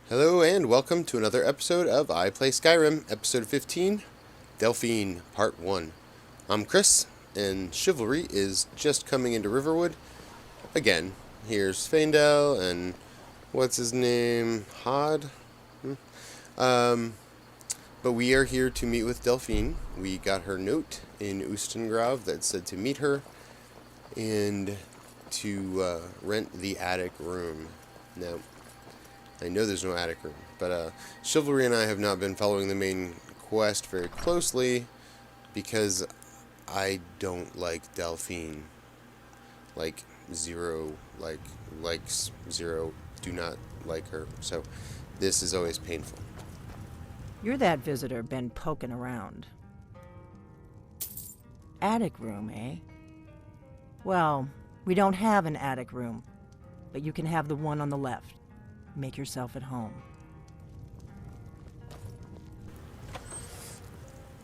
Hello and welcome to another episode of I Play Skyrim, episode 15, Delphine, part 1. I'm Chris, and Chivalry is just coming into Riverwood. Again, here's Faendal and what's his name? Hod? But we are here to meet with Delphine. We got her note in Ustengrav that said to meet her and to rent the attic room. Now, I know there's no attic room, but Chivalry and I have not been following the main quest very closely because I don't like Delphine. Like, zero, likes, zero, do not like her. So, this is always painful. You're that visitor been poking around. Attic room, eh? Well, we don't have an attic room, but you can have the one on the left. Make yourself at home.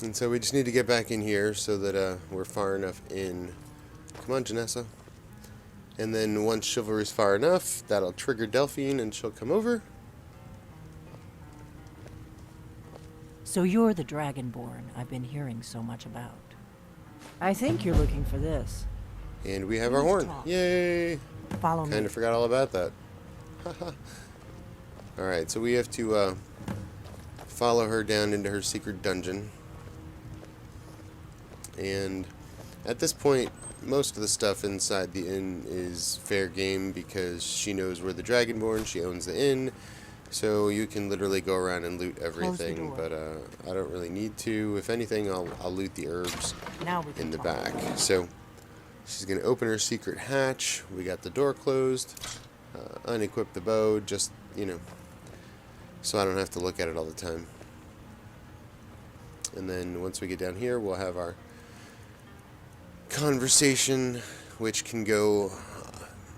And so we just need to get back in here so that we're far enough in. Come on, Janessa. And then once Chivalry's far enough, that'll trigger Delphine and she'll come over. So you're the Dragonborn I've been hearing so much about. I think you're looking for this. And we have our horn. Yay! Follow me. Kind of forgot all about that. Alright, so we have to follow her down into her secret dungeon. And at this point, most of the stuff inside the inn is fair game because she knows we're the Dragonborn, she owns the inn. So you can literally go around and loot everything, but I don't really need to. If anything, I'll loot the herbs in the back. So she's going to open her secret hatch. We got the door closed. Unequip the bow, just, so I don't have to look at it all the time. And then once we get down here, we'll have our conversation, which can go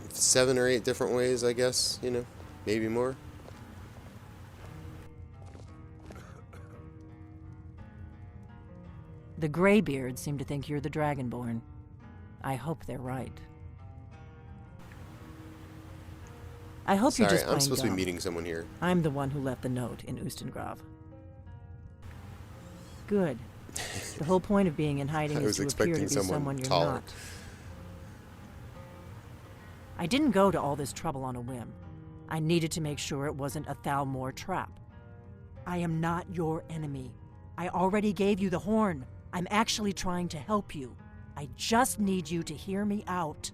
7 or 8 different ways, I guess, maybe more. The Greybeards seem to think you're the Dragonborn. I hope they're right. I hope you're just Sorry, I'm plain supposed to be dumb. meeting someone here. I'm the one who left the note in Ustengrav. Good. The whole point of being in hiding I is was to appear to expecting be someone someone you're taller. not. I didn't go to all this trouble on a whim. I needed to make sure it wasn't a Thalmor trap. I am not your enemy. I already gave you the horn. I'm actually trying to help you. I just need you to hear me out.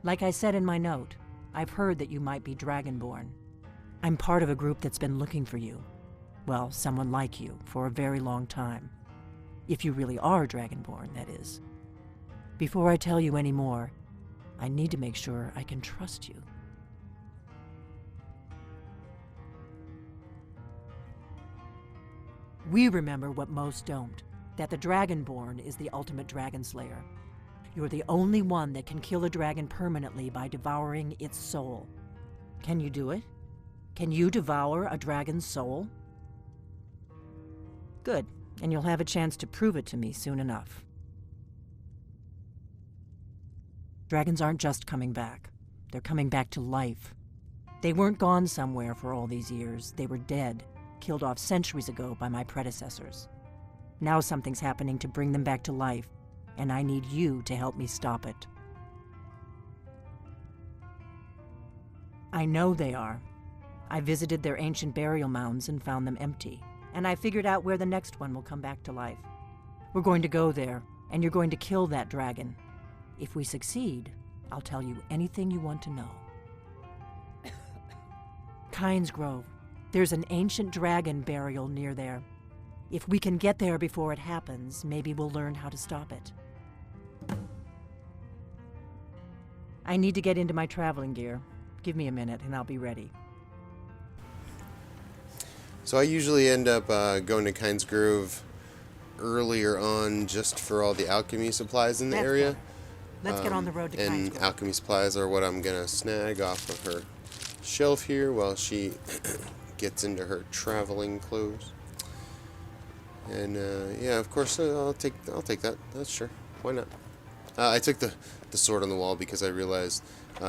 Like I said in my note, I've heard that you might be Dragonborn. I'm part of a group that's been looking for you. Well, someone like you, for a very long time. If you really are Dragonborn, that is. Before I tell you any more, I need to make sure I can trust you. We remember what most don't, that the Dragonborn is the ultimate dragon slayer. You're the only one that can kill a dragon permanently by devouring its soul. Can you do it? Can you devour a dragon's soul? Good, and you'll have a chance to prove it to me soon enough. Dragons aren't just coming back. They're coming back to life. They weren't gone somewhere for all these years. They were dead, killed off centuries ago by my predecessors. Now something's happening to bring them back to life, and I need you to help me stop it. I know they are. I visited their ancient burial mounds and found them empty, and I figured out where the next one will come back to life. We're going to go there, and you're going to kill that dragon. If we succeed, I'll tell you anything you want to know. Kynes Grove. There's an ancient dragon burial near there. If we can get there before it happens, maybe we'll learn how to stop it. I need to get into my traveling gear. Give me a minute and I'll be ready. So I usually end up going to Kynes Grove earlier on just for all the alchemy supplies in the area. Let's get on the road to Kynes And Grove. alchemy supplies are what I'm going to snag off of her shelf here while she gets into her traveling clothes. And yeah, of course, I'll take that. That's sure. Why not? I took the sword on the wall because I realized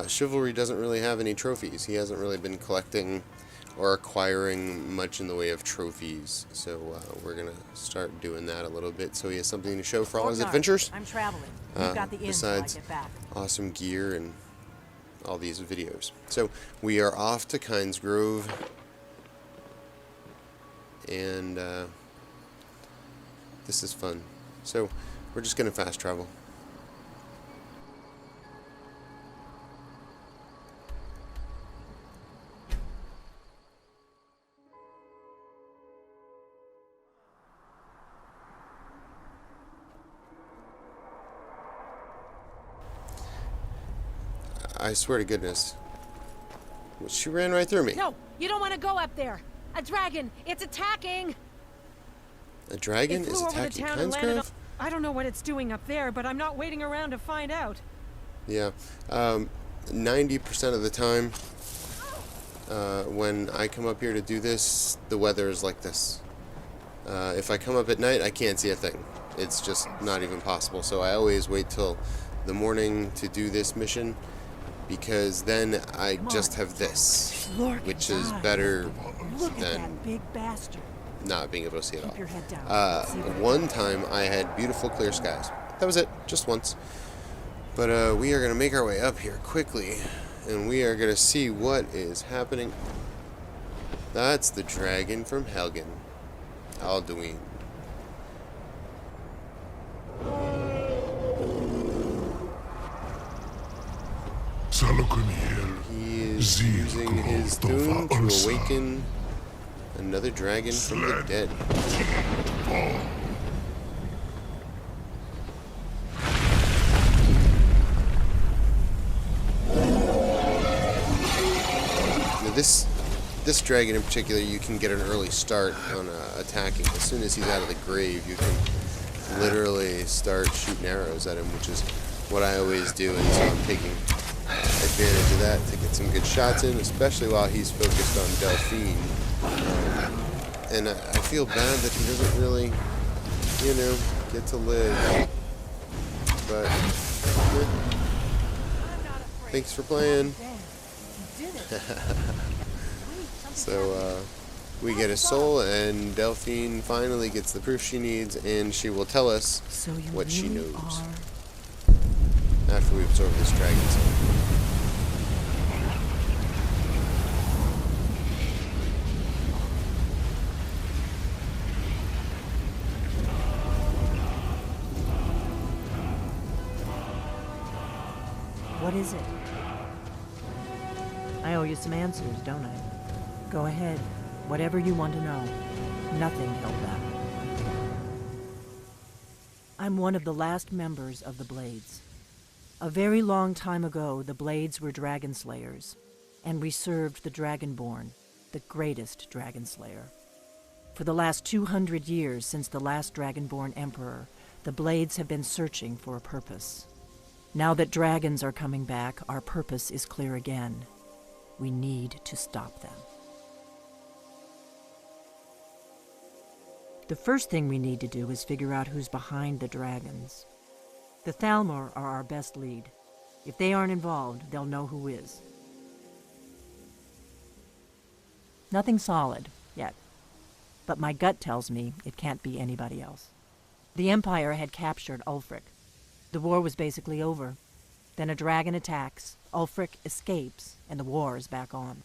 Chivalry doesn't really have any trophies. He hasn't really been collecting or acquiring much in the way of trophies. So we're going to start doing that a little bit so he has something to show for all his Hrothgar, adventures. I'm traveling. You've got the inn till I Besides get back. awesome gear and all these videos. So we are off to Kynes Grove. And this is fun. So we're just going to fast travel. I swear to goodness. She ran right through me. No, you don't want to go up there. A dragon, it's attacking. A dragon It is flew over the attacking town and Kynes landed on... Grove? I don't know what it's doing up there, but I'm not waiting around to find out. Yeah. 90% of the time, when I come up here to do this, the weather is like this. If I come up at night, I can't see a thing. It's just not even possible. So I always wait till the morning to do this mission, because then I just have this, which is better Look at than that big bastard. not being able to see it all. Keep your head down. One time I had beautiful clear skies. That was it, just once. But we are going to make our way up here quickly, and we are going to see what is happening. That's the dragon from Helgen, Alduin. He is using his tune to awaken another dragon from the dead. Now this dragon in particular, you can get an early start on attacking. As soon as he's out of the grave, you can literally start shooting arrows at him, which is what I always do, and so I'm taking advantage of that to get some good shots in, especially while he's focused on Delphine. And I feel bad that he doesn't really, you know, get to live. But thanks for playing. So we get a soul, and Delphine finally gets the proof she needs, and she will tell us what she knows after we absorb this dragon soul. What is it? I owe you some answers, don't I? Go ahead. Whatever you want to know. Nothing held back. I'm one of the last members of the Blades. A very long time ago, the Blades were dragon slayers, and we served the Dragonborn, the greatest dragon slayer. For the last 200 years since the last Dragonborn emperor, the Blades have been searching for a purpose. Now that dragons are coming back, our purpose is clear again. We need to stop them. The first thing we need to do is figure out who's behind the dragons. The Thalmor are our best lead. If they aren't involved, they'll know who is. Nothing solid, yet. But my gut tells me it can't be anybody else. The Empire had captured Ulfric. The war was basically over. Then a dragon attacks, Ulfric escapes, and the war is back on.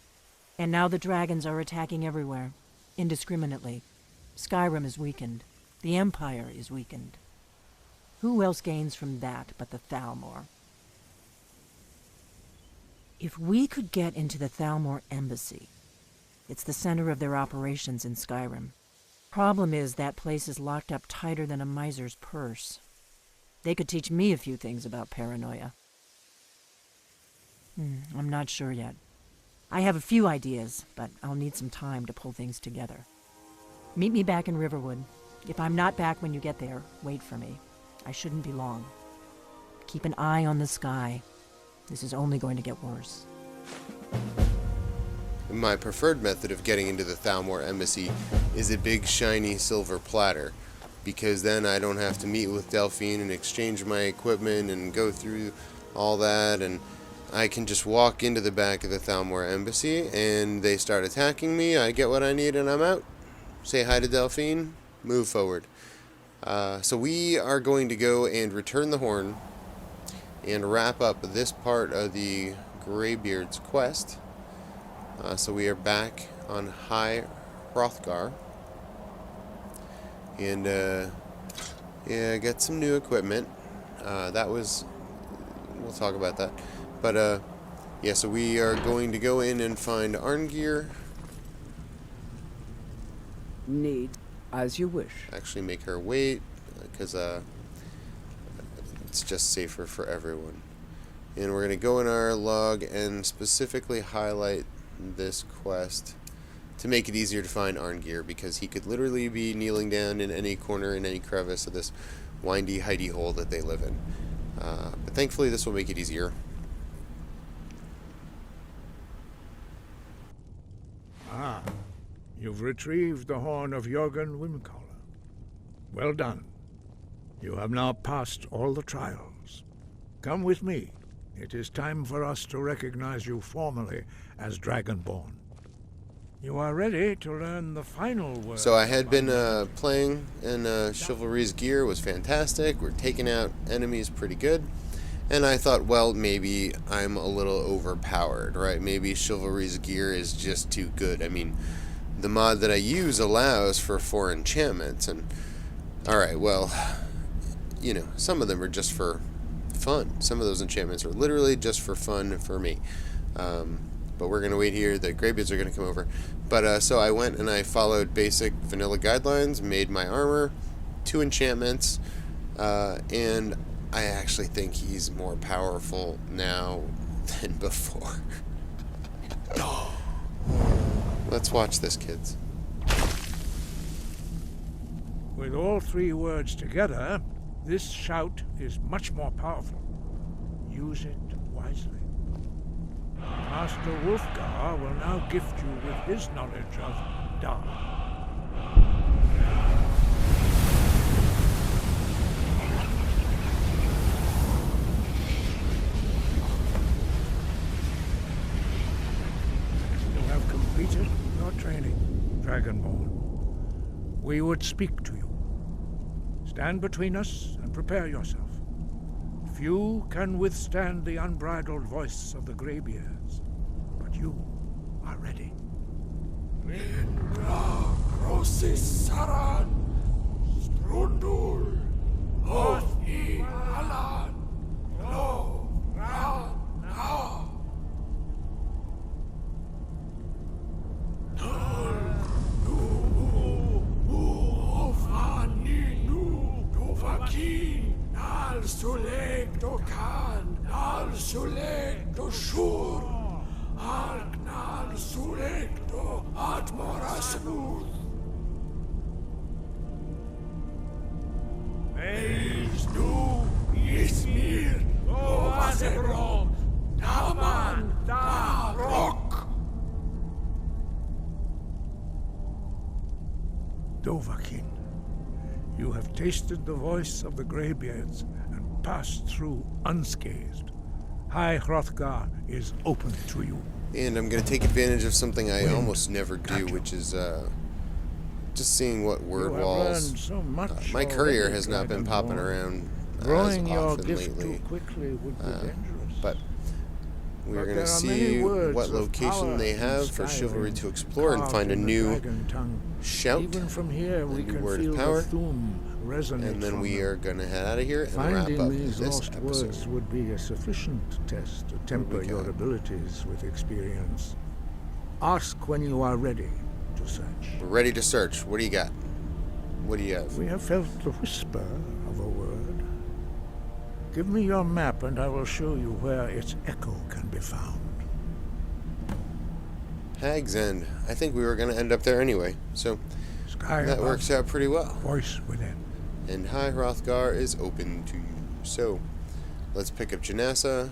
And now the dragons are attacking everywhere, indiscriminately. Skyrim is weakened. The Empire is weakened. Who else gains from that but the Thalmor? If we could get into the Thalmor embassy, it's the center of their operations in Skyrim. Problem is that place is locked up tighter than a miser's purse. They could teach me a few things about paranoia. I'm not sure yet. I have a few ideas, but I'll need some time to pull things together. Meet me back in Riverwood. If I'm not back when you get there, wait for me. I shouldn't be long. Keep an eye on the sky. This is only going to get worse. My preferred method of getting into the Thalmor embassy is a big shiny silver platter, because then I don't have to meet with Delphine and exchange my equipment and go through all that, and I can just walk into the back of the Thalmor embassy and they start attacking me. I get what I need and I'm out. Say hi to Delphine. Move forward. So we are going to go and return the horn and wrap up this part of the Greybeard's quest. So we are back on High Hrothgar. And yeah, get some new equipment. We'll talk about that. But yeah, so we are going to go in and find Arngeir. Need as you wish. Actually make her wait, because it's just safer for everyone. And we're going to go in our log and specifically highlight this quest to make it easier to find Arngeir, because he could literally be kneeling down in any corner, in any crevice of this windy, hidey hole that they live in. But thankfully this will make it easier. Ah, you've retrieved the horn of Jörgen Wimcaller. Well done. You have now passed all the trials. Come with me. It is time for us to recognize you formally as Dragonborn. You are ready to learn the final word. So I had been playing, and Chivalry's gear was fantastic. We're taking out enemies pretty good. And I thought, well, maybe I'm a little overpowered, right? Maybe Chivalry's gear is just too good. I mean, the mod that I use allows for 4 enchantments. And, alright, well, you know, some of them are just for fun. Some of those enchantments are literally just for fun for me. But we're going to wait here. The Greybeards are going to come over. But so I went and I followed basic vanilla guidelines, made my armor, 2 enchantments, and I actually think he's more powerful now than before. Let's watch this, kids. With all 3 words together, this shout is much more powerful. Use it wisely. Master Wulfgar will now gift you with his knowledge of Dar. You have completed your training, Dragonborn. We would speak to you. Stand between us and prepare yourself. Few can withstand the unbridled voice of the Greybeards, but you are ready. Dovahkiin, you have tasted the voice of the Greybeards and passed through unscathed. High Hrothgar is open to you. And I'm going to take advantage of something I almost never do, which is just seeing what word walls. So my courier has not been popping around Growing as your often gift lately. too quickly would be dangerous. But we're going there to are many see words what of location power they in have for Skyrim, Chivalry to explore and carved find a in the new dragon tongue. shout, Even from here, we new can word feel of power, the thum resonate and then from we them. are going to head out of here and Finding wrap up these this lost episode. words would be a sufficient test to temper we your got? abilities with experience. Ask when you are ready to search. We're ready to search. What do you got? What do you have? We have felt the whisper of a word. Give me your map and I will show you where its echo can be found. Hag's End. I think we were going to end up there anyway, so Sky that above, works out pretty well. voice within. And High Hrothgar is open to you. So, let's pick up Janassa.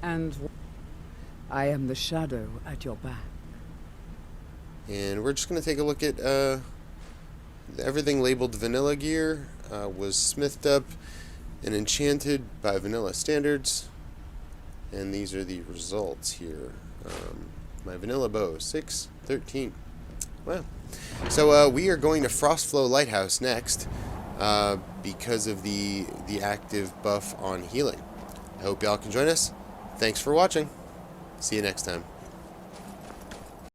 And I am the shadow at your back. And we're just going to take a look at everything labeled vanilla gear was smithed up and enchanted by vanilla standards. And these are the results here. My vanilla bow, 6, 13. Wow. So we are going to Frostflow Lighthouse next because of the active buff on healing. I hope y'all can join us. Thanks for watching. See you next time.